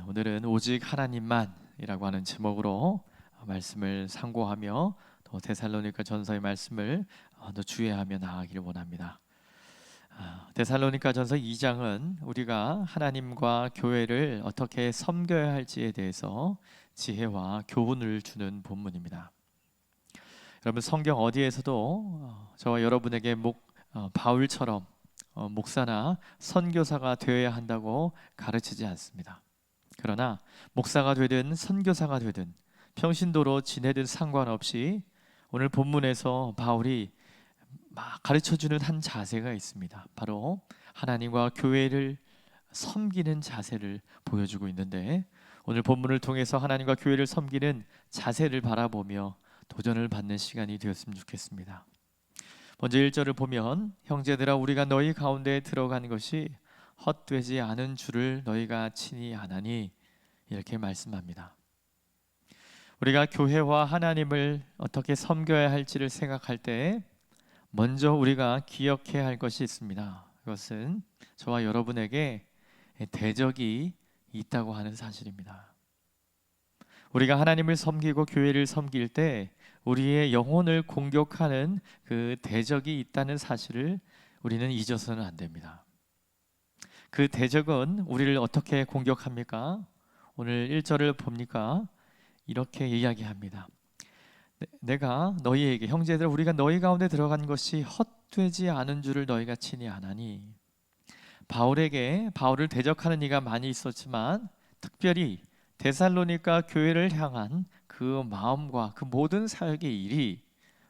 오늘은 오직 하나님만이라고 하는 제목으로 말씀을 상고하며 또 데살로니가 전서의 말씀을 더 주의하며 나아가기를 원합니다. 데살로니가 전서 2장은 우리가 하나님과 교회를 어떻게 섬겨야 할지에 대해서 지혜와 교훈을 주는 본문입니다. 여러분, 성경 어디에서도 저와 여러분에게 바울처럼 목사나 선교사가 되어야 한다고 가르치지 않습니다. 그러나 목사가 되든 선교사가 되든 평신도로 지내든 상관없이 오늘 본문에서 바울이 가르쳐주는 한 자세가 있습니다. 바로 하나님과 교회를 섬기는 자세를 보여주고 있는데, 오늘 본문을 통해서 하나님과 교회를 섬기는 자세를 바라보며 도전을 받는 시간이 되었으면 좋겠습니다. 먼저 1절을 보면, 형제들아 우리가 너희 가운데 들어간 것이 헛되지 않은 줄을 너희가 친히 아나니, 이렇게 말씀합니다. 우리가 교회와 하나님을 어떻게 섬겨야 할지를 생각할 때 먼저 우리가 기억해야 할 것이 있습니다. 그것은 저와 여러분에게 대적이 있다고 하는 사실입니다. 우리가 하나님을 섬기고 교회를 섬길 때 우리의 영혼을 공격하는 그 대적이 있다는 사실을 우리는 잊어서는 안 됩니다. 그 대적은 우리를 어떻게 공격합니까? 오늘 1절을 봅니까? 이렇게 이야기합니다. 내가 너희에게, 형제들 우리가 너희 가운데 들어간 것이 헛되지 않은 줄을 너희가 친히 아나니. 바울을 대적하는 이가 많이 있었지만 특별히 데살로니가 교회를 향한 그 마음과 그 모든 사역의 일이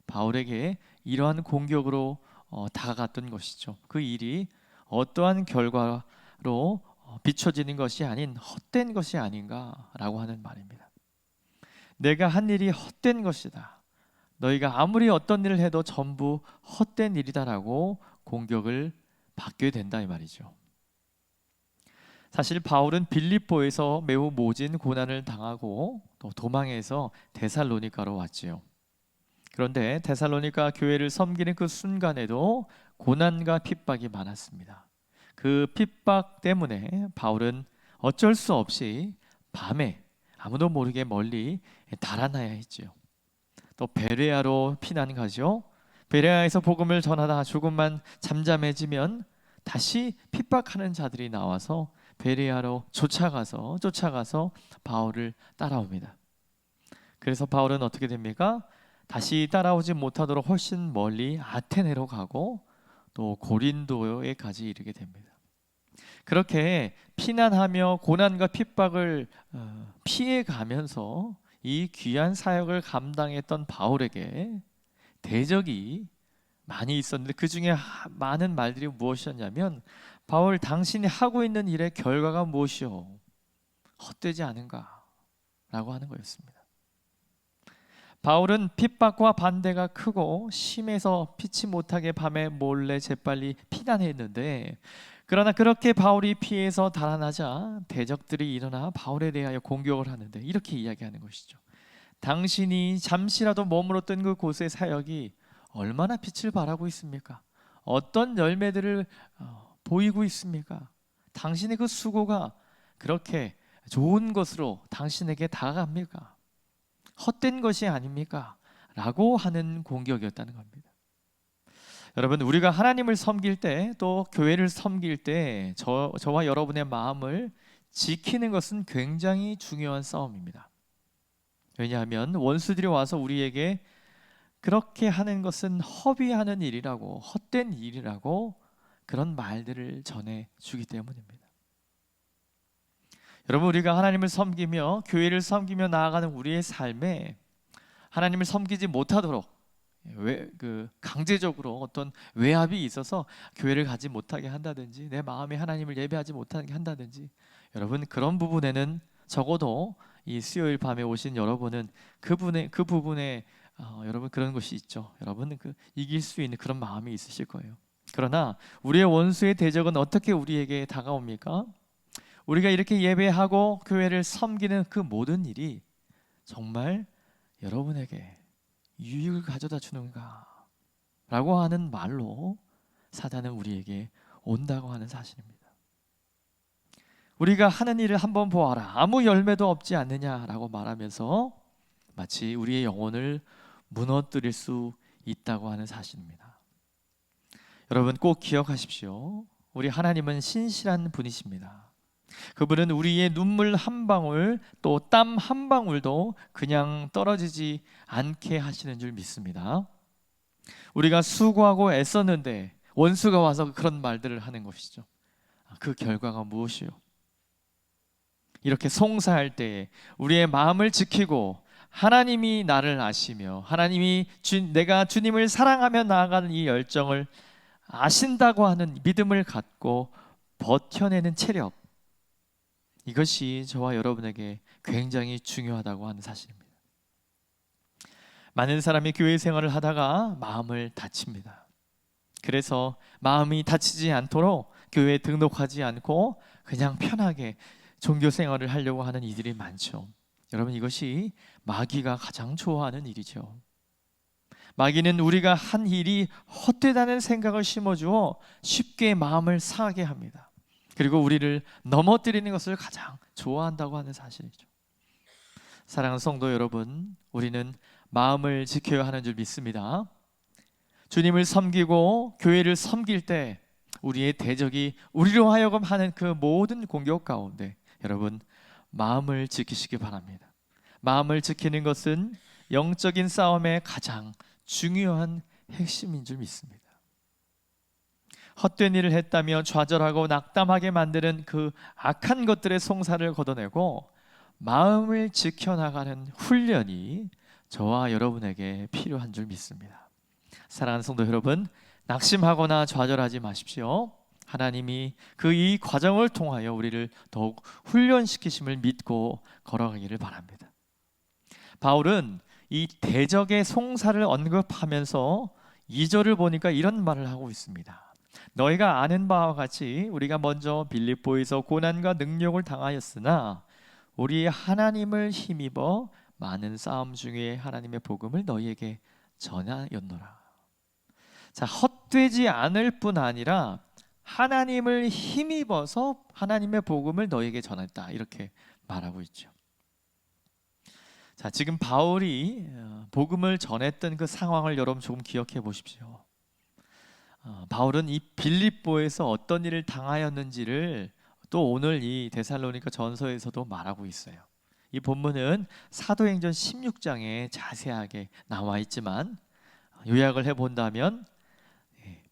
바울에게 이러한 공격으로 다가갔던 것이죠. 그 일이 어떠한 결과로 비춰지는 것이 아닌 헛된 것이 아닌가라고 하는 말입니다. 내가 한 일이 헛된 것이다, 너희가 아무리 어떤 일을 해도 전부 헛된 일이다라고 공격을 받게 된다 이 말이죠. 사실 바울은 빌립보에서 매우 모진 고난을 당하고 또 도망해서 데살로니가로 왔지요. 그런데 데살로니가 교회를 섬기는 그 순간에도 고난과 핍박이 많았습니다. 그 핍박 때문에 바울은 어쩔 수 없이 밤에 아무도 모르게 멀리 달아나야 했지요. 또 베레아로 피난 가죠. 베레아에서 복음을 전하다 조금만 잠잠해지면 다시 핍박하는 자들이 나와서 베레아로 쫓아가서 바울을 따라옵니다. 그래서 바울은 어떻게 됩니까? 다시 따라오지 못하도록 훨씬 멀리 아테네로 가고 또 고린도에까지 이르게 됩니다. 그렇게 피난하며 고난과 핍박을 피해가면서 이 귀한 사역을 감당했던 바울에게 대적이 많이 있었는데, 그 중에 많은 말들이 무엇이었냐면, 바울 당신이 하고 있는 일의 결과가 무엇이요? 헛되지 않은가? 라고 하는 거였습니다. 바울은 핍박과 반대가 크고 심해서 피치 못하게 밤에 몰래 재빨리 피난했는데, 그러나 그렇게 바울이 피해서 달아나자 대적들이 일어나 바울에 대하여 공격을 하는데 이렇게 이야기하는 것이죠. 당신이 잠시라도 머물렀던 그 곳의 사역이 얼마나 빛을 발하고 있습니까? 어떤 열매들을 보이고 있습니까? 당신의 그 수고가 그렇게 좋은 것으로 당신에게 다가갑니까? 헛된 것이 아닙니까? 라고 하는 공격이었다는 겁니다. 여러분, 우리가 하나님을 섬길 때 또 교회를 섬길 때 저와 여러분의 마음을 지키는 것은 굉장히 중요한 싸움입니다. 왜냐하면 원수들이 와서 우리에게 그렇게 하는 것은 허비하는 일이라고, 헛된 일이라고 그런 말들을 전해주기 때문입니다. 여러분, 우리가 하나님을 섬기며 교회를 섬기며 나아가는 우리의 삶에 하나님을 섬기지 못하도록 강제적으로 어떤 외압이 있어서 교회를 가지 못하게 한다든지 내 마음에 하나님을 예배하지 못하게 한다든지, 여러분 그런 부분에는 적어도 이 수요일 밤에 오신 여러분은 그 부분에 여러분 그런 것이 있죠. 여러분은 이길 수 있는 그런 마음이 있으실 거예요. 그러나 우리의 원수의 대적은 어떻게 우리에게 다가옵니까? 우리가 이렇게 예배하고 교회를 섬기는 그 모든 일이 정말 여러분에게 유익을 가져다 주는가? 라고 하는 말로 사단은 우리에게 온다고 하는 사실입니다. 우리가 하는 일을 한번 보아라. 아무 열매도 없지 않느냐라고 말하면서 마치 우리의 영혼을 무너뜨릴 수 있다고 하는 사실입니다. 여러분 꼭 기억하십시오. 우리 하나님은 신실한 분이십니다. 그분은 우리의 눈물 한 방울 또 땀 한 방울도 그냥 떨어지지 않게 하시는 줄 믿습니다. 우리가 수고하고 애썼는데 원수가 와서 그런 말들을 하는 것이죠. 그 결과가 무엇이요? 이렇게 송사할 때에 우리의 마음을 지키고 하나님이 나를 아시며 하나님이 내가 주님을 사랑하며 나아가는 이 열정을 아신다고 하는 믿음을 갖고 버텨내는 체력, 이것이 저와 여러분에게 굉장히 중요하다고 하는 사실입니다. 많은 사람이 교회 생활을 하다가 마음을 다칩니다. 그래서 마음이 다치지 않도록 교회에 등록하지 않고 그냥 편하게 종교 생활을 하려고 하는 이들이 많죠. 여러분 이것이 마귀가 가장 좋아하는 일이죠. 마귀는 우리가 한 일이 헛되다는 생각을 심어주어 쉽게 마음을 상하게 합니다. 그리고 우리를 넘어뜨리는 것을 가장 좋아한다고 하는 사실이죠. 사랑하는 성도 여러분, 우리는 마음을 지켜야 하는 줄 믿습니다. 주님을 섬기고 교회를 섬길 때 우리의 대적이 우리로 하여금 하는 그 모든 공격 가운데 여러분 마음을 지키시기 바랍니다. 마음을 지키는 것은 영적인 싸움의 가장 중요한 핵심인 줄 믿습니다. 헛된 일을 했다며 좌절하고 낙담하게 만드는 그 악한 것들의 송사를 걷어내고 마음을 지켜나가는 훈련이 저와 여러분에게 필요한 줄 믿습니다. 사랑하는 성도 여러분, 낙심하거나 좌절하지 마십시오. 하나님이 그 이 과정을 통하여 우리를 더욱 훈련시키심을 믿고 걸어가기를 바랍니다. 바울은 이 대적의 송사를 언급하면서 2절을 보니까 이런 말을 하고 있습니다. 너희가 아는 바와 같이 우리가 먼저 빌립보에서 고난과 능력을 당하였으나 우리 하나님을 힘입어 많은 싸움 중에 하나님의 복음을 너희에게 전하였노라. 자, 헛되지 않을 뿐 아니라 하나님을 힘입어서 하나님의 복음을 너희에게 전했다, 이렇게 말하고 있죠. 자, 지금 바울이 복음을 전했던 그 상황을 여러분 조금 기억해 보십시오. 바울은 이 빌립보에서 어떤 일을 당하였는지를 또 오늘 이 데살로니가 전서에서도 말하고 있어요. 이 본문은 사도행전 16장에 자세하게 나와 있지만 요약을 해본다면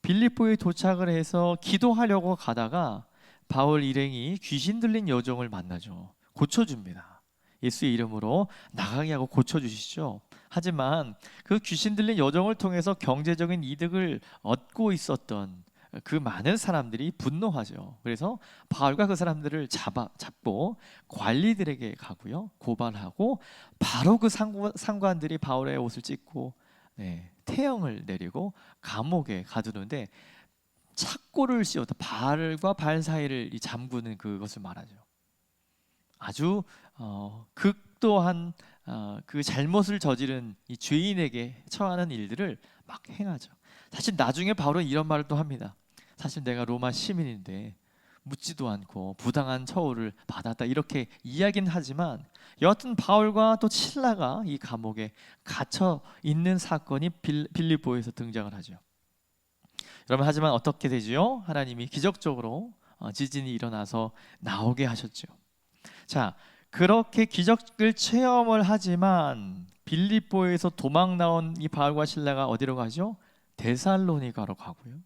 빌립보에 도착을 해서 기도하려고 가다가 바울 일행이 귀신 들린 여종을 만나죠. 고쳐줍니다. 예수의 이름으로 나가게 하고 고쳐주시죠. 하지만 그 귀신 들린 여종을 통해서 경제적인 이득을 얻고 있었던 그 많은 사람들이 분노하죠. 그래서 바울과 그 사람들을 잡고 관리들에게 가고요, 고발하고 바로 그 상관들이 바울의 옷을 찢고 태형을 내리고 감옥에 가두는데 착고를 씌워서 발과 발 사이를 잠그는 그것을 말하죠. 아주 극도한 그 잘못을 저지른 이 죄인에게 처하는 일들을 막 행하죠. 사실 나중에 바울은 이런 말을 또 합니다. 사실 내가 로마 시민인데 묻지도 않고 부당한 처우를 받았다, 이렇게 이야기는 하지만 여하튼 바울과 또 실라가 이 감옥에 갇혀 있는 사건이 빌립보에서 등장을 하죠. 여러분, 하지만 어떻게 되지요? 하나님이 기적적으로 지진이 일어나서 나오게 하셨죠. 자, 그렇게 기적을 체험을 하지만 빌립보에서 도망 나온 이 바울과 실라가 어디로 가죠? 데살로니가로 가고요.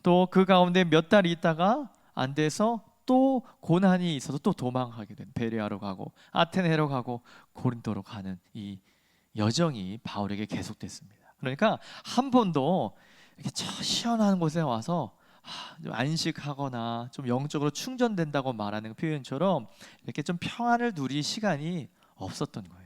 또 그 가운데 몇 달 있다가 안 돼서 또 고난이 있어서 또 도망하게 된 베레아로 가고 아테네로 가고 고린도로 가는 이 여정이 바울에게 계속됐습니다. 그러니까 한 번도 이렇게 시원한 곳에 와서 좀 안식하거나 좀 영적으로 충전된다고 말하는 표현처럼 이렇게 좀 평안을 누릴 시간이 없었던 거예요.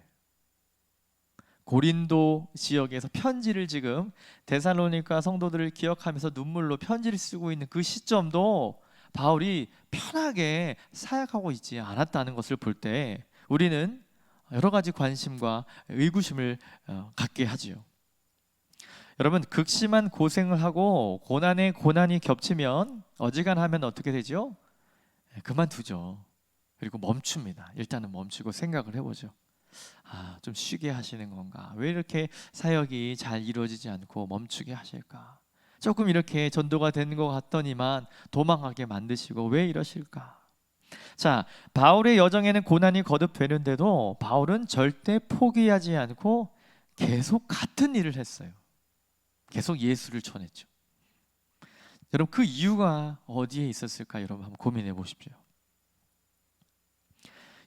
고린도 지역에서 편지를 지금 데살로니가 성도들을 기억하면서 눈물로 편지를 쓰고 있는 그 시점도 바울이 편하게 사역하고 있지 않았다는 것을 볼 때 우리는 여러 가지 관심과 의구심을 갖게 하지요. 여러분, 극심한 고생을 하고 고난에 고난이 겹치면 어지간하면 어떻게 되죠? 그만두죠. 그리고 멈춥니다. 일단은 멈추고 생각을 해보죠. 좀 쉬게 하시는 건가? 왜 이렇게 사역이 잘 이루어지지 않고 멈추게 하실까? 조금 이렇게 전도가 되는 것 같더니만 도망가게 만드시고 왜 이러실까? 자, 바울의 여정에는 고난이 거듭되는데도 바울은 절대 포기하지 않고 계속 같은 일을 했어요. 계속 예수를 전했죠. 여러분, 그 이유가 어디에 있었을까? 여러분 한번 고민해 보십시오.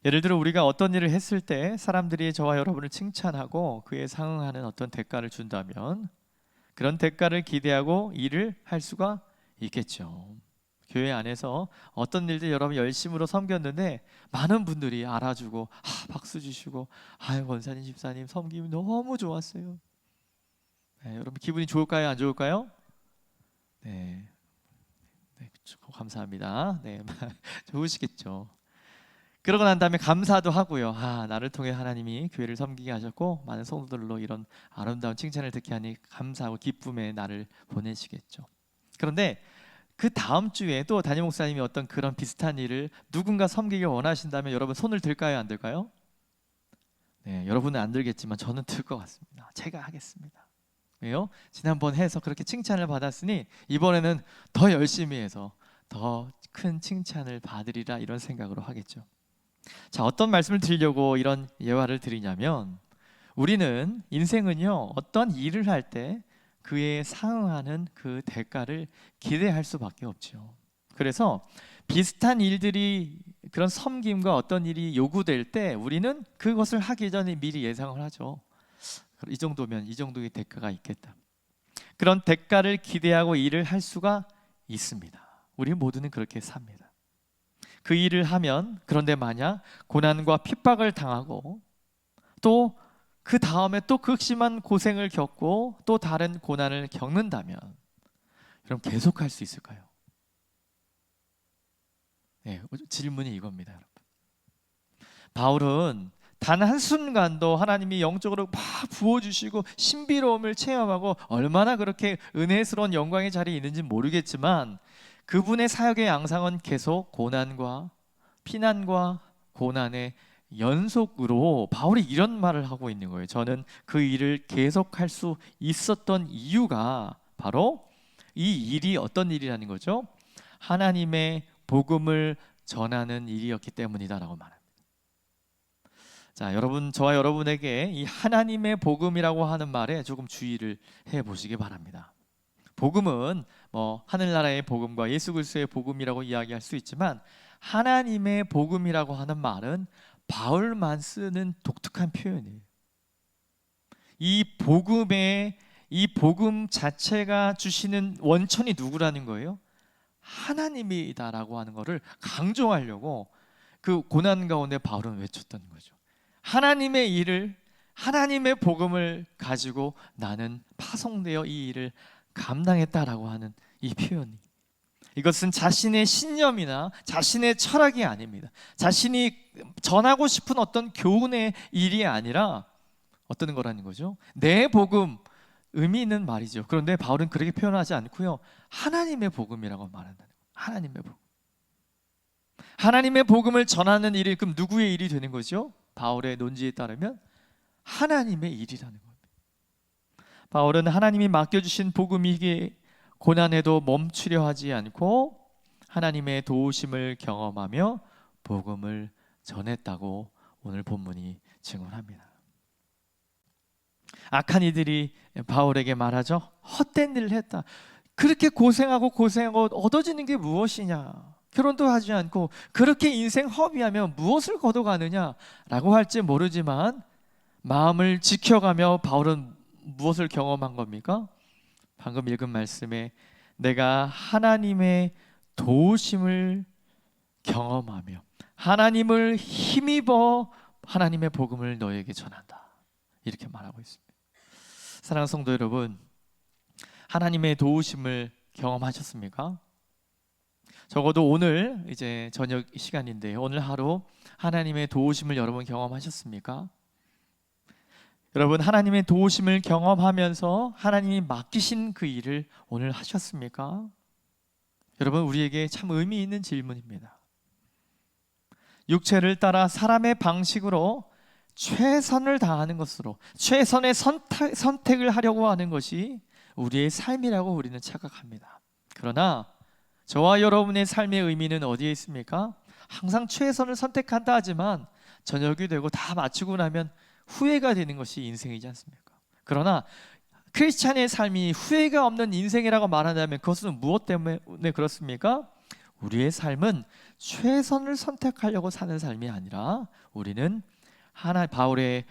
예를 들어 우리가 어떤 일을 했을 때 사람들이 저와 여러분을 칭찬하고 그에 상응하는 어떤 대가를 준다면 그런 대가를 기대하고 일을 할 수가 있겠죠. 교회 안에서 어떤 일들 여러분 열심으로 섬겼는데 많은 분들이 알아주고 박수 주시고 권사님 집사님 섬김이 너무 좋았어요. 여러분 기분이 좋을까요? 안 좋을까요? 네, 감사합니다. 네, 좋으시겠죠. 그러고 난 다음에 감사도 하고요. 나를 통해 하나님이 교회를 섬기게 하셨고 많은 성도들로 이런 아름다운 칭찬을 듣게 하니 감사하고 기쁨의 날을 보내시겠죠. 그런데 그 다음 주에 또 담임 목사님이 어떤 그런 비슷한 일을 누군가 섬기길 원하신다면 여러분 손을 들까요? 안 들까요? 네, 여러분은 안 들겠지만 저는 들 것 같습니다. 제가 하겠습니다. 왜요? 지난번 해서 그렇게 칭찬을 받았으니 이번에는 더 열심히 해서 더 큰 칭찬을 받으리라 이런 생각으로 하겠죠. 자, 어떤 말씀을 드리려고 이런 예화를 드리냐면 우리는 인생은요 어떤 일을 할 때 그에 상응하는 그 대가를 기대할 수밖에 없죠. 그래서 비슷한 일들이 그런 섬김과 어떤 일이 요구될 때 우리는 그것을 하기 전에 미리 예상을 하죠. 이 정도면 이 정도의 대가가 있겠다. 그런 대가를 기대하고 일을 할 수가 있습니다. 우리 모두는 그렇게 삽니다. 그 일을 하면 그런데 만약 고난과 핍박을 당하고 또 그 다음에 또 극심한 고생을 겪고 또 다른 고난을 겪는다면 여러분 계속할 수 있을까요? 네, 질문이 이겁니다, 여러분. 바울은 단 한순간도 하나님이 영적으로 막 부어주시고 신비로움을 체험하고 얼마나 그렇게 은혜스러운 영광의 자리에 있는지 모르겠지만 그분의 사역의 양상은 계속 고난과 피난과 고난의 연속으로 바울이 이런 말을 하고 있는 거예요. 저는 그 일을 계속할 수 있었던 이유가 바로 이 일이 어떤 일이라는 거죠? 하나님의 복음을 전하는 일이었기 때문이다라고 말합니다. 자, 여러분, 저와 여러분에게 이 하나님의 복음이라고 하는 말에 조금 주의를 해 보시기 바랍니다. 복음은 하늘나라의 복음과 예수 그리스도의 복음이라고 이야기할 수 있지만 하나님의 복음이라고 하는 말은 바울만 쓰는 독특한 표현이에요. 이 복음 자체가 주시는 원천이 누구라는 거예요? 하나님이다라고 하는 것을 강조하려고 그 고난 가운데 바울은 외쳤던 거죠. 하나님의 일을, 하나님의 복음을 가지고 나는 파송되어 이 일을 감당했다라고 하는 이 표현이, 이것은 자신의 신념이나 자신의 철학이 아닙니다. 자신이 전하고 싶은 어떤 교훈의 일이 아니라 어떤 거라는 거죠? 내 복음, 의미 있는 말이죠. 그런데 바울은 그렇게 표현하지 않고요, 하나님의 복음이라고 말한다는 거예요. 하나님의 복음. 하나님의 복음을 전하는 일이 그럼 누구의 일이 되는 거죠? 바울의 논지에 따르면 하나님의 일이라는 겁니다. 바울은 하나님이 맡겨주신 복음이기에 고난에도 멈추려 하지 않고 하나님의 도우심을 경험하며 복음을 전했다고 오늘 본문이 증언합니다. 악한 이들이 바울에게 말하죠. 헛된 일을 했다. 그렇게 고생하고 얻어지는 게 무엇이냐? 결혼도 하지 않고 그렇게 인생 허비하며 무엇을 거둬가느냐라고 할지 모르지만 마음을 지켜가며 바울은 무엇을 경험한 겁니까? 방금 읽은 말씀에 내가 하나님의 도우심을 경험하며 하나님을 힘입어 하나님의 복음을 너에게 전한다, 이렇게 말하고 있습니다. 사랑하는 성도 여러분, 하나님의 도우심을 경험하셨습니까? 적어도 오늘 이제 저녁 시간인데 오늘 하루 하나님의 도우심을 여러분 경험하셨습니까? 여러분, 하나님의 도우심을 경험하면서 하나님이 맡기신 그 일을 오늘 하셨습니까? 여러분, 우리에게 참 의미 있는 질문입니다. 육체를 따라 사람의 방식으로 최선을 다하는 것으로 최선의 선택을 하려고 하는 것이 우리의 삶이라고 우리는 착각합니다. 그러나 저와 여러분의 삶의 의미는 어디에 있습니까? 항상 최선을 선택한다 하지만 저녁이 되고 다 마치고 나면 후회가 되는 것이 인생이지 않습니까? 그러나 크리스찬의 삶이 후회가 없는 인생이라고 말한다면 그것은 무엇 때문에 그렇습니까? 우리의 삶은 최선을 선택하려고 사는 삶이 아니라 우리는 바울의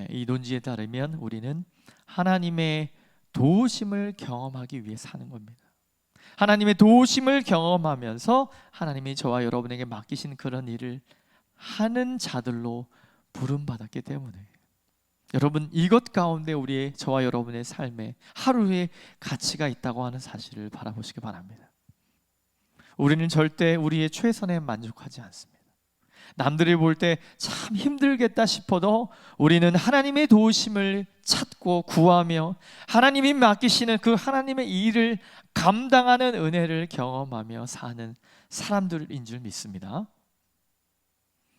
이 논지에 따르면 우리는 하나님의 도우심을 경험하기 위해 사는 겁니다. 하나님의 도우심을 경험하면서 하나님이 저와 여러분에게 맡기신 그런 일을 하는 자들로 부름받았기 때문에 여러분, 이것 가운데 우리의 저와 여러분의 삶에 하루의 가치가 있다고 하는 사실을 바라보시기 바랍니다. 우리는 절대 우리의 최선에 만족하지 않습니다. 남들이 볼 때 참 힘들겠다 싶어도 우리는 하나님의 도우심을 찾고 구하며 하나님이 맡기시는 그 하나님의 일을 감당하는 은혜를 경험하며 사는 사람들인 줄 믿습니다.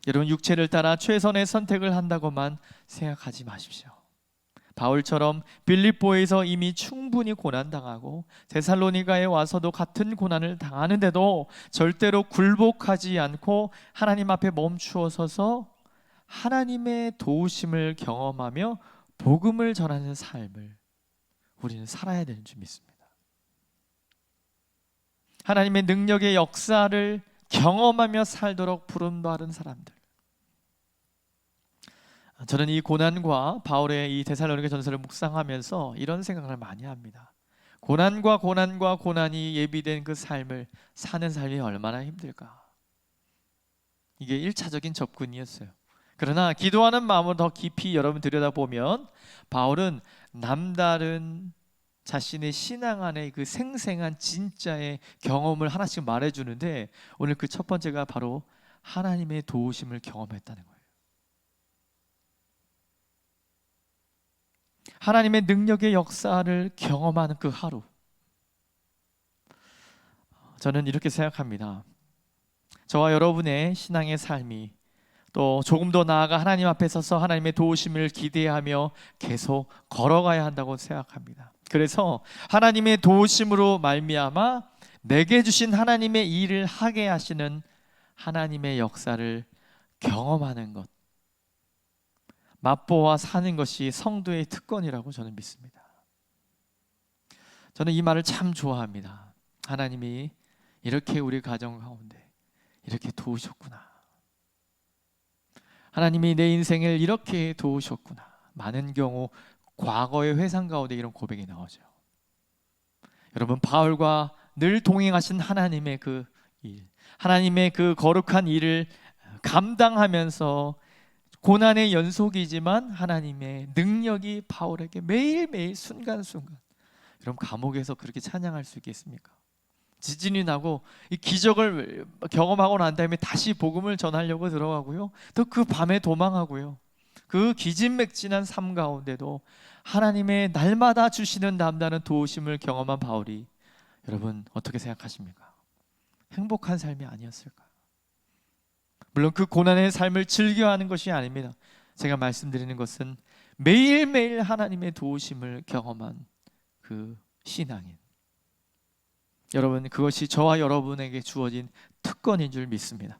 여러분, 육체를 따라 최선의 선택을 한다고만 생각하지 마십시오. 바울처럼 빌립보에서 이미 충분히 고난당하고 데살로니가에 와서도 같은 고난을 당하는데도 절대로 굴복하지 않고 하나님 앞에 멈추어 서서 하나님의 도우심을 경험하며 복음을 전하는 삶을 우리는 살아야 되는 줄 믿습니다. 하나님의 능력의 역사를 경험하며 살도록 부름받은 사람들. 저는 이 고난과 바울의 이 데살로니가 전서를 묵상하면서 이런 생각을 많이 합니다. 고난이 예비된 그 삶을 사는 삶이 얼마나 힘들까. 이게 1차적인 접근이었어요. 그러나 기도하는 마음을 더 깊이 여러분 들여다보면 바울은 남다른 자신의 신앙 안에 그 생생한 진짜의 경험을 하나씩 말해주는데 오늘 그 첫 번째가 바로 하나님의 도우심을 경험했다는 거예요. 하나님의 능력의 역사를 경험하는 그 하루. 저는 이렇게 생각합니다. 저와 여러분의 신앙의 삶이 또 조금 더 나아가 하나님 앞에 서서 하나님의 도우심을 기대하며 계속 걸어가야 한다고 생각합니다. 그래서 하나님의 도우심으로 말미암아 내게 주신 하나님의 일을 하게 하시는 하나님의 역사를 경험하는 것, 맛보아 사는 것이 성도의 특권이라고 저는 믿습니다. 저는 이 말을 참 좋아합니다. 하나님이 이렇게 우리 가정 가운데 이렇게 도우셨구나. 하나님이 내 인생을 이렇게 도우셨구나. 많은 경우 과거의 회상 가운데 이런 고백이 나오죠. 여러분, 바울과 늘 동행하신 하나님의 그 일, 하나님의 그 거룩한 일을 감당하면서 고난의 연속이지만 하나님의 능력이 바울에게 매일매일 순간순간. 여러분, 감옥에서 그렇게 찬양할 수 있겠습니까? 지진이 나고 이 기적을 경험하고 난 다음에 다시 복음을 전하려고 들어가고요, 또 그 밤에 도망하고요, 그 기진맥진한 삶 가운데도 하나님의 날마다 주시는 남다른 도우심을 경험한 바울이 여러분 어떻게 생각하십니까? 행복한 삶이 아니었을까? 물론 그 고난의 삶을 즐겨하는 것이 아닙니다. 제가 말씀드리는 것은 매일매일 하나님의 도우심을 경험한 그 신앙인, 여러분, 그것이 저와 여러분에게 주어진 특권인 줄 믿습니다.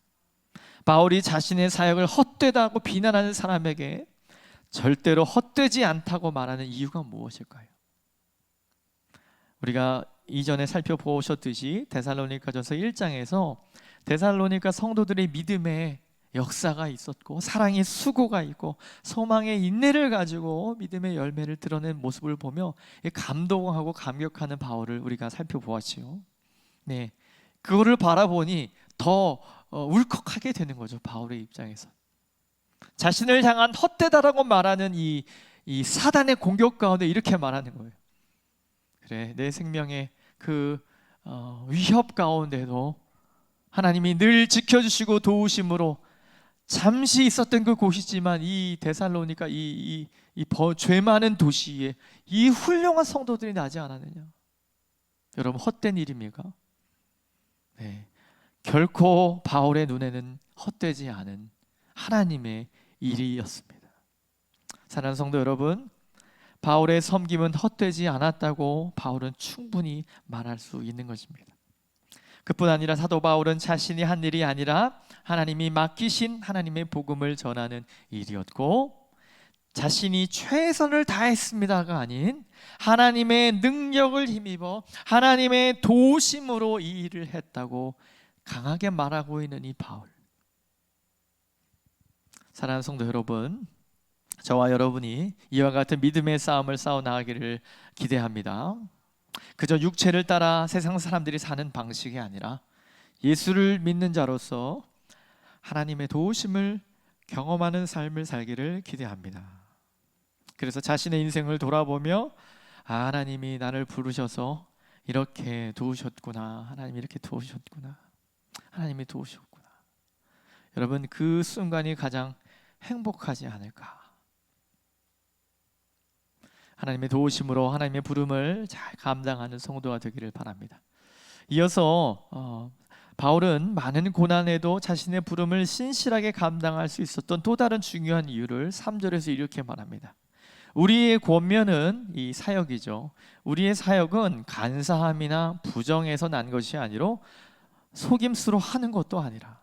바울이 자신의 사역을 헛되다고 비난하는 사람에게 절대로 헛되지 않다고 말하는 이유가 무엇일까요? 우리가 이전에 살펴보셨듯이 데살로니가전서 1장에서 데살로니가 성도들의 믿음의 역사가 있었고 사랑의 수고가 있고 소망의 인내를 가지고 믿음의 열매를 드러낸 모습을 보며 감동하고 감격하는 바울을 우리가 살펴보았지요. 네, 그거를 바라보니 더 울컥하게 되는 거죠. 바울의 입장에서 자신을 향한 헛되다라고 말하는 이 사단의 공격 가운데 이렇게 말하는 거예요. 그래, 내 생명의 그 위협 가운데도 하나님이 늘 지켜주시고 도우심으로 잠시 있었던 그 곳이지만 이 데살로니가 이 죄 많은 도시에 이 훌륭한 성도들이 나지 않았느냐? 여러분, 헛된 일입니까? 네, 결코 바울의 눈에는 헛되지 않은 하나님의 일이었습니다. 사랑하는 성도 여러분, 바울의 섬김은 헛되지 않았다고 바울은 충분히 말할 수 있는 것입니다. 그뿐 아니라 사도 바울은 자신이 한 일이 아니라 하나님이 맡기신 하나님의 복음을 전하는 일이었고, 자신이 최선을 다했습니다가 아닌 하나님의 능력을 힘입어 하나님의 도우심으로 이 일을 했다고 강하게 말하고 있는 이 바울. 사랑하는 성도 여러분, 저와 여러분이 이와 같은 믿음의 싸움을 싸워 나가기를 기대합니다. 그저 육체를 따라 세상 사람들이 사는 방식이 아니라 예수를 믿는 자로서 하나님의 도우심을 경험하는 삶을 살기를 기대합니다. 그래서 자신의 인생을 돌아보며 하나님이 나를 부르셔서 이렇게 도우셨구나, 하나님이 이렇게 도우셨구나, 하나님이 도우셨구나. 여러분, 그 순간이 가장 행복하지 않을까. 하나님의 도우심으로 하나님의 부름을 잘 감당하는 성도가 되기를 바랍니다. 이어서 바울은 많은 고난에도 자신의 부름을 신실하게 감당할 수 있었던 또 다른 중요한 이유를 3절에서 이렇게 말합니다. 우리의 권면은 이 사역이죠. 우리의 사역은 간사함이나 부정에서 난 것이 아니로 속임수로 하는 것도 아니라.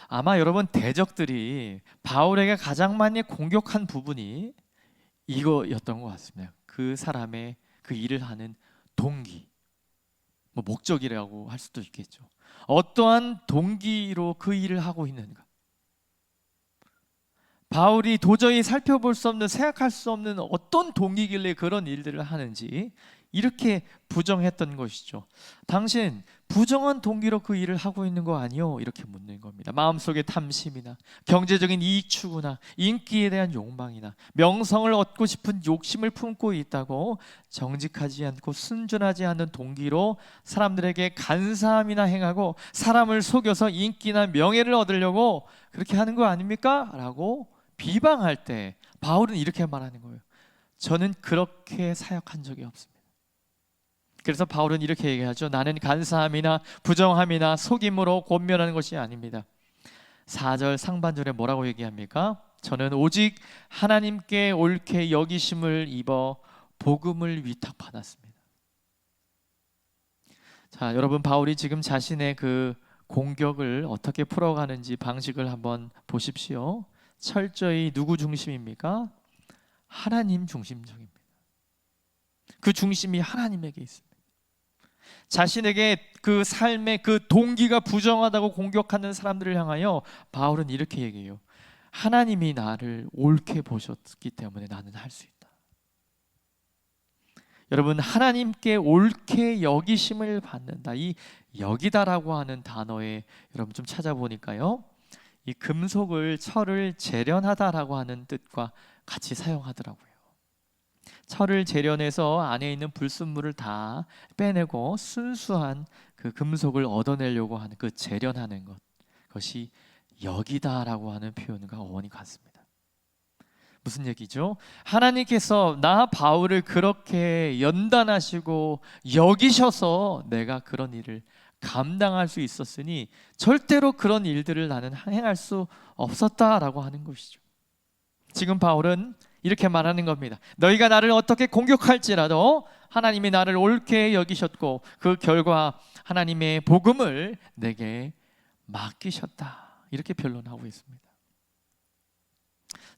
아마 여러분, 대적들이 바울에게 가장 많이 공격한 부분이 이거였던 것 같습니다. 그 사람의 그 일을 하는 동기, 목적이라고 할 수도 있겠죠. 어떠한 동기로 그 일을 하고 있는가. 바울이 도저히 살펴볼 수 없는, 생각할 수 없는 어떤 동기길래 그런 일들을 하는지 이렇게 부정했던 것이죠. 당신 부정한 동기로 그 일을 하고 있는 거 아니요? 이렇게 묻는 겁니다. 마음속에 탐심이나 경제적인 이익 추구나 인기에 대한 욕망이나 명성을 얻고 싶은 욕심을 품고 있다고 정직하지 않고 순전하지 않는 동기로 사람들에게 간사함이나 행하고 사람을 속여서 인기나 명예를 얻으려고 그렇게 하는 거 아닙니까? 라고 비방할 때 바울은 이렇게 말하는 거예요. 저는 그렇게 사역한 적이 없습니다. 그래서 바울은 이렇게 얘기하죠. 나는 간사함이나 부정함이나 속임으로 권면하는 것이 아닙니다. 4절 상반절에 뭐라고 얘기합니까? 저는 오직 하나님께 옳게 여기심을 입어 복음을 위탁받았습니다. 자, 여러분, 바울이 지금 자신의 그 공격을 어떻게 풀어가는지 방식을 한번 보십시오. 철저히 누구 중심입니까? 하나님 중심적입니다. 그 중심이 하나님에게 있습니다. 자신에게 그 삶의 그 동기가 부정하다고 공격하는 사람들을 향하여 바울은 이렇게 얘기해요. 하나님이 나를 옳게 보셨기 때문에 나는 할 수 있다. 여러분, 하나님께 옳게 여기심을 받는다. 이 여기다라고 하는 단어에 여러분 좀 찾아보니까요, 이 금속을, 철을 재련하다라고 하는 뜻과 같이 사용하더라고요. 철을 재련해서 안에 있는 불순물을 다 빼내고 순수한 그 금속을 얻어내려고 하는 그 재련하는 것, 그것이 여기다라고 하는 표현과 어원이 같습니다. 무슨 얘기죠? 하나님께서 나 바울을 그렇게 연단하시고 여기셔서 내가 그런 일을 감당할 수 있었으니 절대로 그런 일들을 나는 행할 수 없었다라고 하는 것이죠. 지금 바울은 이렇게 말하는 겁니다. 너희가 나를 어떻게 공격할지라도 하나님이 나를 옳게 여기셨고 그 결과 하나님의 복음을 내게 맡기셨다. 이렇게 변론하고 있습니다.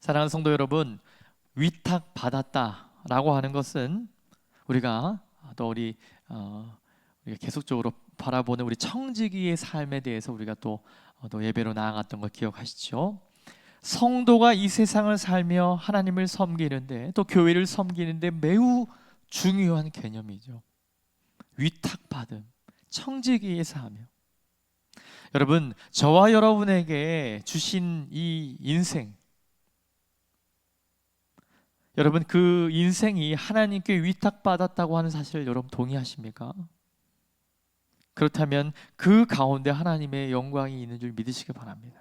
사랑하는 성도 여러분, 위탁받았다라고 하는 것은 우리가 또 우리가 계속적으로 바라보는 우리 청지기의 삶에 대해서 우리가 또 예배로 나아갔던 걸 기억하시죠? 성도가 이 세상을 살며 하나님을 섬기는데 또 교회를 섬기는데 매우 중요한 개념이죠. 위탁받음, 청지기의 사명. 여러분, 저와 여러분에게 주신 이 인생, 여러분, 그 인생이 하나님께 위탁받았다고 하는 사실을 여러분 동의하십니까? 그렇다면 그 가운데 하나님의 영광이 있는 줄 믿으시기 바랍니다.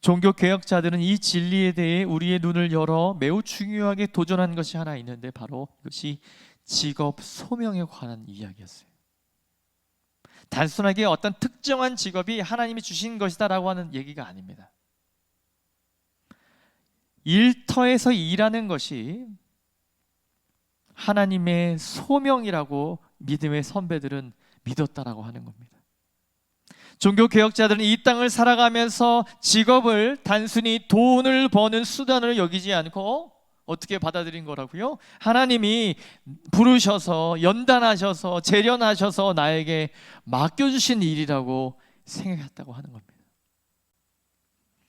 종교개혁자들은 이 진리에 대해 우리의 눈을 열어 매우 중요하게 도전한 것이 하나 있는데 바로 이것이 직업 소명에 관한 이야기였어요. 단순하게 어떤 특정한 직업이 하나님이 주신 것이다라고 하는 얘기가 아닙니다. 일터에서 일하는 것이 하나님의 소명이라고 믿음의 선배들은 믿었다라고 하는 겁니다. 종교개혁자들은 이 땅을 살아가면서 직업을 단순히 돈을 버는 수단으로 여기지 않고 어떻게 받아들인 거라고요? 하나님이 부르셔서 연단하셔서 재련하셔서 나에게 맡겨주신 일이라고 생각했다고 하는 겁니다.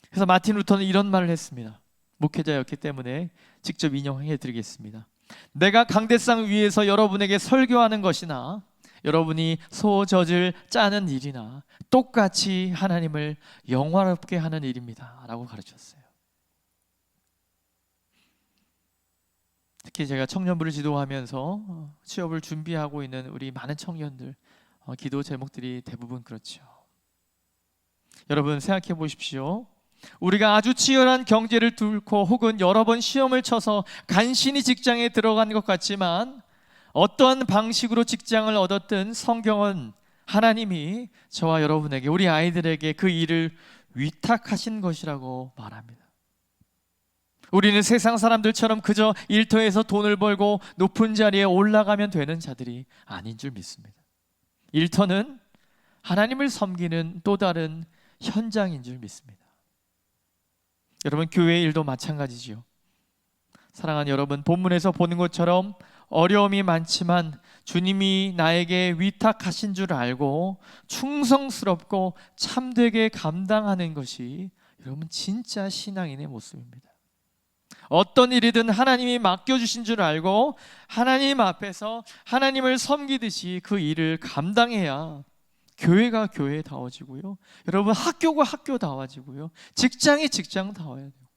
그래서 마틴 루터는 이런 말을 했습니다. 목회자였기 때문에 직접 인용해 드리겠습니다. 내가 강대상 위에서 여러분에게 설교하는 것이나 여러분이 소젖을 짜는 일이나 똑같이 하나님을 영화롭게 하는 일입니다 라고 가르쳤어요. 특히 제가 청년부를 지도하면서 취업을 준비하고 있는 우리 많은 청년들 기도 제목들이 대부분 그렇죠. 여러분 생각해 보십시오. 우리가 아주 치열한 경제를 뚫고 혹은 여러 번 시험을 쳐서 간신히 직장에 들어간 것 같지만 어떤 방식으로 직장을 얻었든 성경은 하나님이 저와 여러분에게, 우리 아이들에게 그 일을 위탁하신 것이라고 말합니다. 우리는 세상 사람들처럼 그저 일터에서 돈을 벌고 높은 자리에 올라가면 되는 자들이 아닌 줄 믿습니다. 일터는 하나님을 섬기는 또 다른 현장인 줄 믿습니다. 여러분, 교회 일도 마찬가지지요. 사랑하는 여러분, 본문에서 보는 것처럼 어려움이 많지만 주님이 나에게 위탁하신 줄 알고 충성스럽고 참되게 감당하는 것이 여러분 진짜 신앙인의 모습입니다. 어떤 일이든 하나님이 맡겨주신 줄 알고 하나님 앞에서 하나님을 섬기듯이 그 일을 감당해야 교회가 교회다워지고요, 여러분 학교가 학교다워지고요, 직장이 직장다워야 돼요.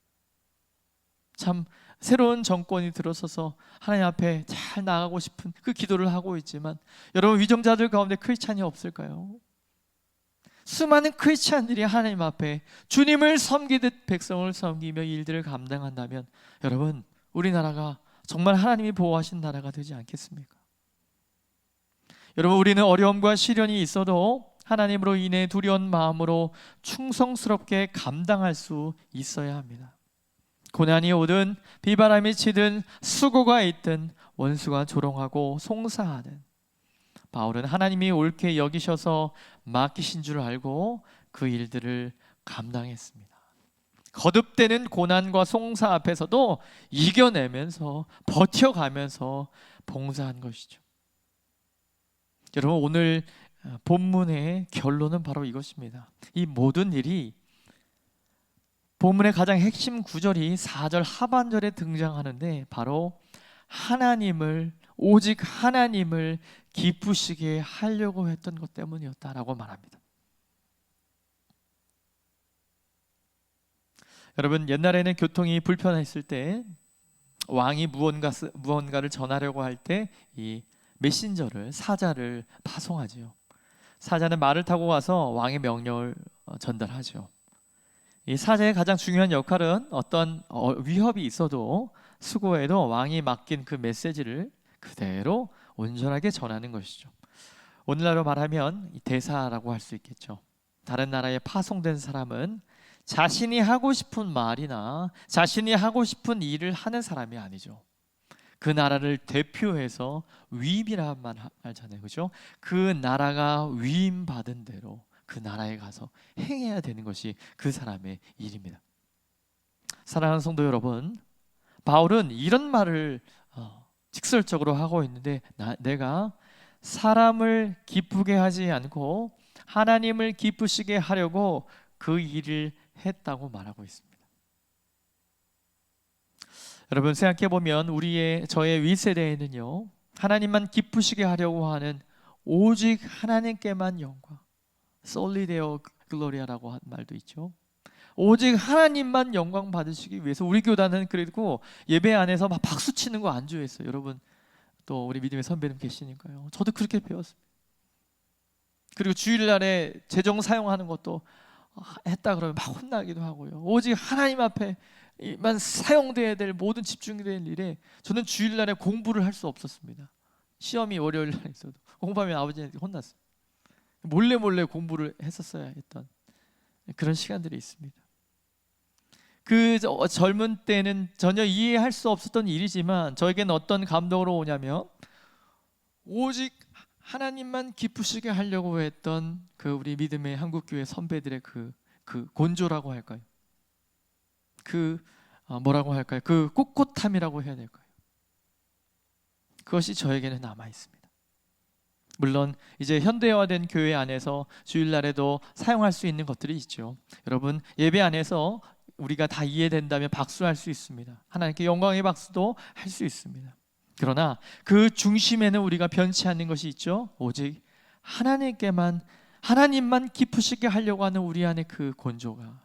참 새로운 정권이 들어서서 하나님 앞에 잘 나가고 싶은 그 기도를 하고 있지만 여러분, 위정자들 가운데 크리스찬이 없을까요? 수많은 크리스찬들이 하나님 앞에 주님을 섬기듯 백성을 섬기며 일들을 감당한다면 여러분, 우리나라가 정말 하나님이 보호하신 나라가 되지 않겠습니까? 여러분, 우리는 어려움과 시련이 있어도 하나님으로 인해 두려운 마음으로 충성스럽게 감당할 수 있어야 합니다. 고난이 오든 비바람이 치든 수고가 있든 원수가 조롱하고 송사하든 바울은 하나님이 옳게 여기셔서 맡기신 줄 알고 그 일들을 감당했습니다. 거듭되는 고난과 송사 앞에서도 이겨내면서 버텨가면서 봉사한 것이죠. 여러분, 오늘 본문의 결론은 바로 이것입니다. 이 모든 일이 본문의 가장 핵심 구절이 4절 하반절에 등장하는데 바로 하나님을, 오직 하나님을 기쁘시게 하려고 했던 것 때문이었다라고 말합니다. 여러분, 옛날에는 교통이 불편했을 때 왕이 무언가를 전하려고 할 때 이 메신저를, 사자를 파송하지요. 사자는 말을 타고 와서 왕의 명령을 전달하죠. 이 사자의 가장 중요한 역할은 어떤 위협이 있어도 수고해도 왕이 맡긴 그 메시지를 그대로 온전하게 전하는 것이죠. 오늘날로 말하면 대사라고 할 수 있겠죠. 다른 나라에 파송된 사람은 자신이 하고 싶은 말이나 자신이 하고 싶은 일을 하는 사람이 아니죠. 그 나라를 대표해서 위임이란 말 알잖아요, 그렇죠? 그 나라가 위임받은 대로 그 나라에 가서 행해야 되는 것이 그 사람의 일입니다. 사랑하는 성도 여러분, 바울은 이런 말을 직설적으로 하고 있는데 내가 사람을 기쁘게 하지 않고 하나님을 기쁘시게 하려고 그 일을 했다고 말하고 있습니다. 여러분, 생각해보면 저의 윗세대에는요, 하나님만 기쁘시게 하려고 하는 오직 하나님께만 영광, 솔리 데오 글로리아라고 한 말도 있죠. 오직 하나님만 영광 받으시기 위해서 우리 교단은 그리고 예배 안에서 막 박수 치는 거 안 좋아했어요. 여러분, 또 우리 믿음의 선배님 계시니까요. 저도 그렇게 배웠습니다. 그리고 주일날에 재정 사용하는 것도 했다 그러면 막 혼나기도 하고요. 오직 하나님 앞에만 사용돼야 될, 모든 집중이 될 일에 저는 주일날에 공부를 할 수 없었습니다. 시험이 월요일날 있어도 공부하면 아버지한테 혼났어요. 몰래 공부를 했었어야 했던 그런 시간들이 있습니다. 그 젊은 때는 전혀 이해할 수 없었던 일이지만 저에게는 어떤 감동으로 오냐면 오직 하나님만 기쁘시게 하려고 했던 그 우리 믿음의 한국교회 선배들의 그 곤조라고 할까요? 뭐라고 할까요? 그 꿋꿋함이라고 해야 될까요? 그것이 저에게는 남아 있습니다. 물론 이제 현대화된 교회 안에서 주일날에도 사용할 수 있는 것들이 있죠. 여러분, 예배 안에서 우리가 다 이해된다면 박수할 수 있습니다. 하나님께 영광의 박수도 할 수 있습니다. 그러나 그 중심에는 우리가 변치 않는 것이 있죠. 오직 하나님만 기쁘시게 하려고 하는 우리 안에 그 곤조가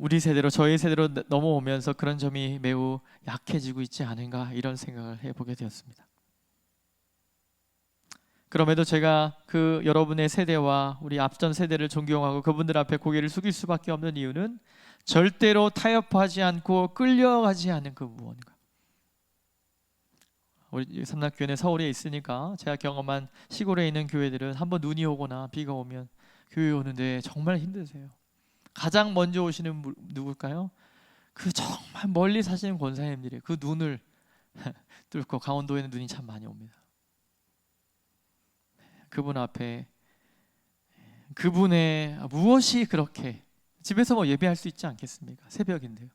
우리 세대로, 저희 세대로 넘어오면서 그런 점이 매우 약해지고 있지 않은가, 이런 생각을 해보게 되었습니다. 그럼에도 제가 그 여러분의 세대와 우리 앞전 세대를 존경하고 그분들 앞에 고개를 숙일 수밖에 없는 이유는 절대로 타협하지 않고 끌려가지 않은 그 무언가. 우리 삼락교회는 서울에 있으니까 제가 경험한 시골에 있는 교회들은 한번 눈이 오거나 비가 오면 교회 오는데 정말 힘드세요. 가장 먼저 오시는 누굴까요? 그 정말 멀리 사시는 권사님들이 그 눈을 뚫고, 강원도에는 눈이 참 많이 옵니다. 그분 앞에 그분의 무엇이 그렇게, 집에서 뭐 예배할 수 있지 않겠습니까? 새벽인데요.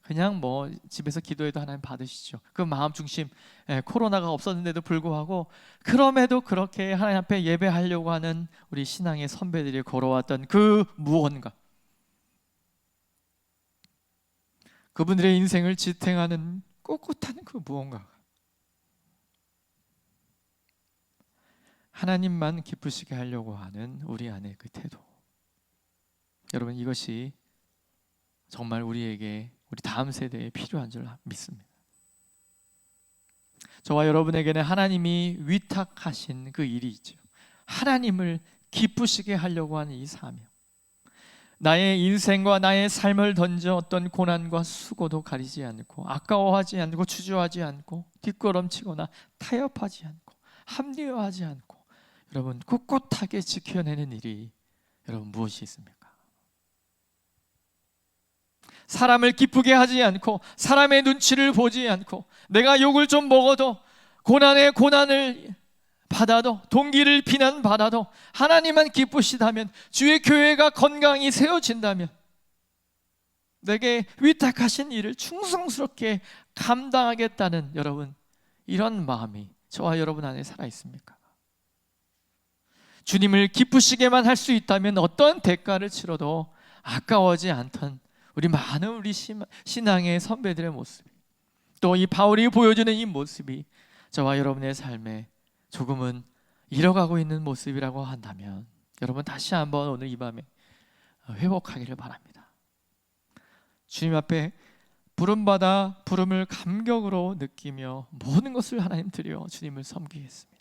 그냥 뭐 집에서 기도해도 하나님 받으시죠. 그 마음 중심, 코로나가 없었는데도 불구하고 그럼에도 그렇게 하나님 앞에 예배하려고 하는 우리 신앙의 선배들이 걸어왔던 그 무언가, 그분들의 인생을 지탱하는 꿋꿋한 그 무언가, 하나님만 기쁘시게 하려고 하는 우리 안의 그 태도. 여러분, 이것이 정말 우리에게, 우리 다음 세대에 필요한 줄 믿습니다. 저와 여러분에게는 하나님이 위탁하신 그 일이 있죠. 하나님을 기쁘시게 하려고 하는 이 사명. 나의 인생과 나의 삶을 던져 어떤 고난과 수고도 가리지 않고, 아까워하지 않고, 주저하지 않고, 뒷걸음치거나 타협하지 않고, 합리화하지 않고, 여러분 꿋꿋하게 지켜내는 일이 여러분 무엇이 있습니까? 사람을 기쁘게 하지 않고, 사람의 눈치를 보지 않고, 내가 욕을 좀 먹어도, 고난에 고난을 받아도, 동기를 비난받아도 하나님만 기쁘시다면, 주의 교회가 건강히 세워진다면, 내게 위탁하신 일을 충성스럽게 감당하겠다는 여러분, 이런 마음이 저와 여러분 안에 살아 있습니까? 주님을 기쁘시게만 할 수 있다면 어떤 대가를 치러도 아까워지 않던 우리 많은 우리 신앙의 선배들의 모습이, 또 이 바울이 보여주는 이 모습이 저와 여러분의 삶에 조금은 잃어가고 있는 모습이라고 한다면, 여러분 다시 한번 오늘 이 밤에 회복하기를 바랍니다. 주님 앞에 부름받아 부름을 감격으로 느끼며 모든 것을 하나님 드려 주님을 섬기겠습니다.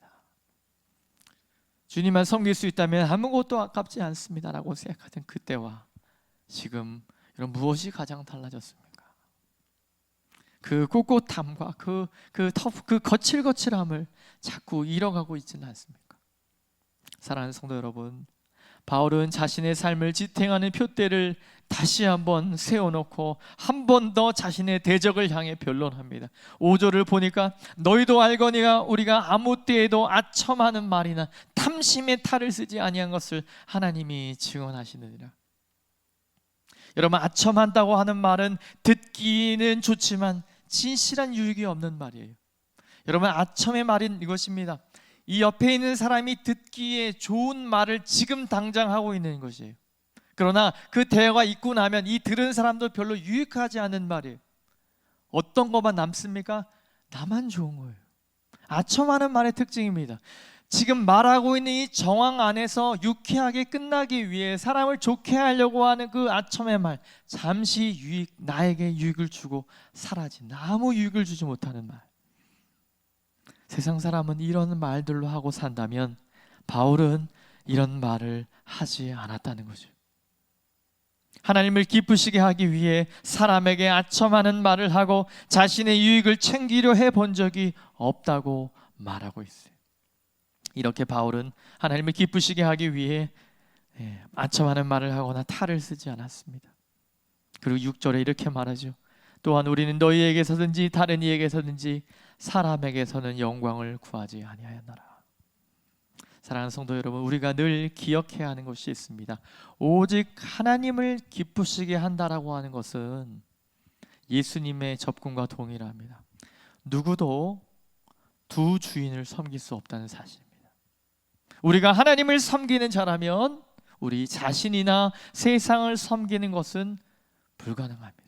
주님만 섬길 수 있다면 아무것도 아깝지 않습니다라고 생각하던 그때와 지금, 여러분 무엇이 가장 달라졌습니까? 그 꼿꼿함과 그 거칠거칠함을 자꾸 잃어가고 있지는 않습니까? 사랑하는 성도 여러분, 바울은 자신의 삶을 지탱하는 표대를 다시 한번 세워놓고 한 번 더 자신의 대적을 향해 변론합니다. 5절을 보니까 너희도 알거니와 우리가 아무 때에도 아첨하는 말이나 탐심의 탈을 쓰지 아니한 것을 하나님이 증언하시느니라. 여러분, 아첨한다고 하는 말은 듣기는 좋지만 진실한 유익이 없는 말이에요. 여러분, 아첨의 말인 이것입니다. 이 옆에 있는 사람이 듣기에 좋은 말을 지금 당장 하고 있는 것이에요. 그러나 그 대화가 있고 나면 이 들은 사람도 별로 유익하지 않은 말이에요. 어떤 것만 남습니까? 나만 좋은 거예요. 아첨하는 말의 특징입니다. 지금 말하고 있는 이 정황 안에서 유쾌하게 끝나기 위해 사람을 좋게 하려고 하는 그 아첨의 말, 잠시 유익, 나에게 유익을 주고 사라진, 아무 유익을 주지 못하는 말. 세상 사람은 이런 말들로 하고 산다면 바울은 이런 말을 하지 않았다는 거죠. 하나님을 기쁘시게 하기 위해 사람에게 아첨하는 말을 하고 자신의 유익을 챙기려 해본 적이 없다고 말하고 있어요. 이렇게 바울은 하나님을 기쁘시게 하기 위해 아첨하는 말을 하거나 탈을 쓰지 않았습니다. 그리고 6절에 이렇게 말하죠. 또한 우리는 너희에게서든지 다른 이에게서든지 사람에게서는 영광을 구하지 아니하였노라. 사랑하는 성도 여러분, 우리가 늘 기억해야 하는 것이 있습니다. 오직 하나님을 기쁘시게 한다라고 하는 것은 예수님의 접근과 동일합니다. 누구도 두 주인을 섬길 수 없다는 사실입니다. 우리가 하나님을 섬기는 자라면 우리 자신이나 세상을 섬기는 것은 불가능합니다.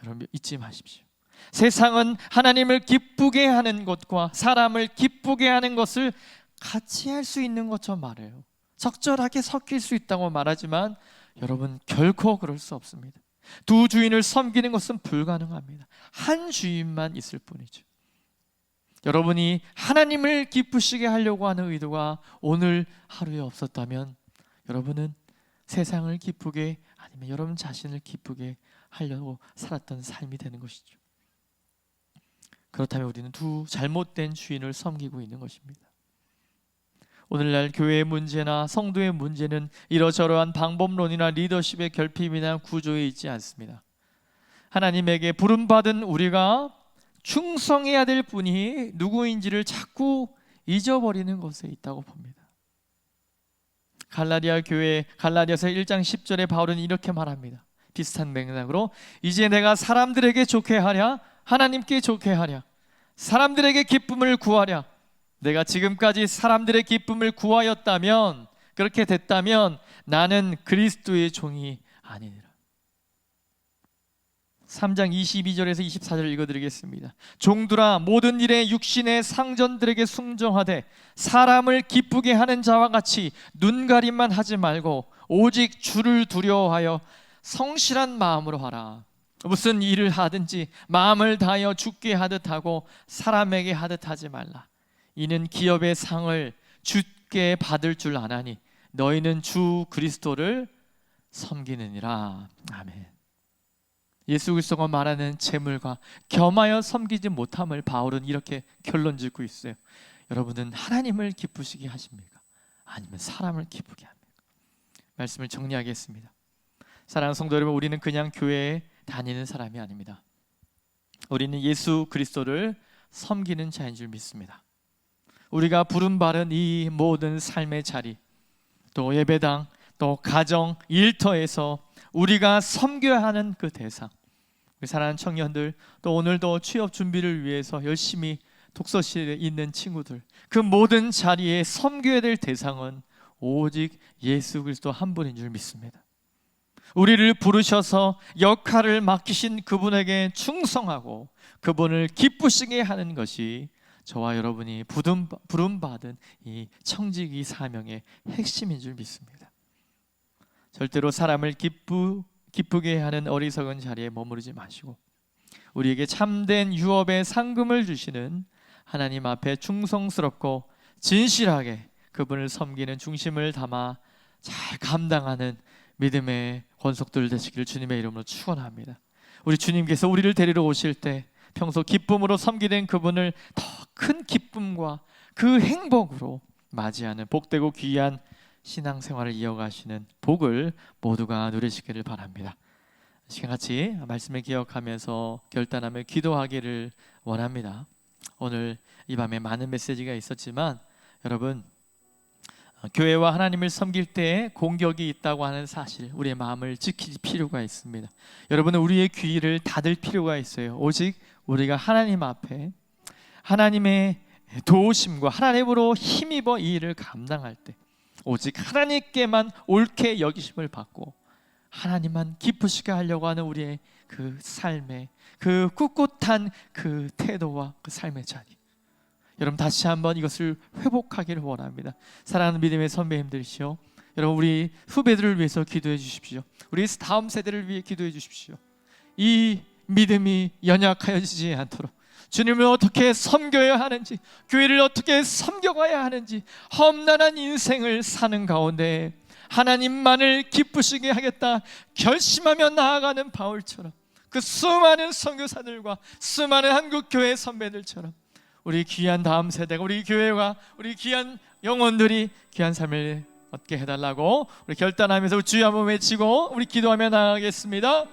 여러분 잊지 마십시오. 세상은 하나님을 기쁘게 하는 것과 사람을 기쁘게 하는 것을 같이 할 수 있는 것처럼 말해요. 적절하게 섞일 수 있다고 말하지만 여러분 결코 그럴 수 없습니다. 두 주인을 섬기는 것은 불가능합니다. 한 주인만 있을 뿐이죠. 여러분이 하나님을 기쁘시게 하려고 하는 의도가 오늘 하루에 없었다면 여러분은 세상을 기쁘게 아니면 여러분 자신을 기쁘게 하려고 살았던 삶이 되는 것이죠. 그렇다면 우리는 두 잘못된 주인을 섬기고 있는 것입니다. 오늘날 교회의 문제나 성도의 문제는 이러저러한 방법론이나 리더십의 결핍이나 구조에 있지 않습니다. 하나님에게 부름받은 우리가 충성해야 될 분이 누구인지를 자꾸 잊어버리는 것에 있다고 봅니다. 갈라디아 교회 갈라디아서 1장 10절에 바울은 이렇게 말합니다. 비슷한 맥락으로 이제 내가 사람들에게 좋게 하랴 하나님께 좋게 하랴 사람들에게 기쁨을 구하랴. 내가 지금까지 사람들의 기쁨을 구하였다면 그렇게 됐다면 나는 그리스도의 종이 아니니라. 3장 22절에서 24절 읽어드리겠습니다. 종들아 모든 일에 육신의 상전들에게 순종하되 사람을 기쁘게 하는 자와 같이 눈가림만 하지 말고 오직 주를 두려워하여 성실한 마음으로 하라. 무슨 일을 하든지 마음을 다하여 주께 하듯 하고 사람에게 하듯 하지 말라. 이는 기업의 상을 주께 받을 줄 아나니 너희는 주 그리스도를 섬기느니라. 아멘. 예수 그리스도가 말하는 재물과 겸하여 섬기지 못함을 바울은 이렇게 결론 짓고 있어요. 여러분은 하나님을 기쁘시게 하십니까? 아니면 사람을 기쁘게 합니까? 말씀을 정리하겠습니다. 사랑하는 성도 여러분, 우리는 그냥 교회에 다니는 사람이 아닙니다. 우리는 예수 그리스도를 섬기는 자인 줄 믿습니다. 우리가 부름받은 이 모든 삶의 자리, 또 예배당, 또 가정, 일터에서 우리가 섬겨야 하는 그 대상, 사랑하는 청년들, 또 오늘도 취업 준비를 위해서 열심히 독서실에 있는 친구들, 그 모든 자리에 섬겨야 될 대상은 오직 예수 그리스도 한 분인 줄 믿습니다. 우리를 부르셔서 역할을 맡기신 그분에게 충성하고 그분을 기쁘시게 하는 것이 저와 여러분이 부름받은 이 청지기 사명의 핵심인 줄 믿습니다. 절대로 사람을 기쁘게 하는 어리석은 자리에 머무르지 마시고 우리에게 참된 유업의 상금을 주시는 하나님 앞에 충성스럽고 진실하게 그분을 섬기는 중심을 담아 잘 감당하는 믿음의 권속들 되시기를 주님의 이름으로 축원합니다. 우리 주님께서 우리를 데리러 오실 때 평소 기쁨으로 섬기는 그분을 더 큰 기쁨과 그 행복으로 맞이하는 복되고 귀한 신앙생활을 이어가시는 복을 모두가 누리시기를 바랍니다. 시간 같이 말씀을 기억하면서 결단하며 기도하기를 원합니다. 오늘 이 밤에 많은 메시지가 있었지만 여러분, 교회와 하나님을 섬길 때 공격이 있다고 하는 사실, 우리의 마음을 지킬 필요가 있습니다. 여러분은 우리의 귀를 닫을 필요가 있어요. 오직 우리가 하나님 앞에 하나님의 도우심과 하나님으로 힘입어 이 일을 감당할 때 오직 하나님께만 옳게 여기심을 받고 하나님만 기쁘시게 하려고 하는 우리의 그 삶의 그 꿋꿋한 그 태도와 그 삶의 자리, 여러분 다시 한번 이것을 회복하기를 원합니다. 사랑하는 믿음의 선배님들이시오, 여러분 우리 후배들을 위해서 기도해 주십시오. 우리 다음 세대를 위해 기도해 주십시오. 이 믿음이 연약하여지지 않도록 주님을 어떻게 섬겨야 하는지, 교회를 어떻게 섬겨가야 하는지 험난한 인생을 사는 가운데 하나님만을 기쁘시게 하겠다 결심하며 나아가는 바울처럼, 그 수많은 선교사들과 수많은 한국교회 선배들처럼 우리 귀한 다음 세대가, 우리 교회가, 우리 귀한 영혼들이 귀한 삶을 얻게 해달라고 우리 결단하면서 주여 한번 외치고 우리 기도하며 나가겠습니다.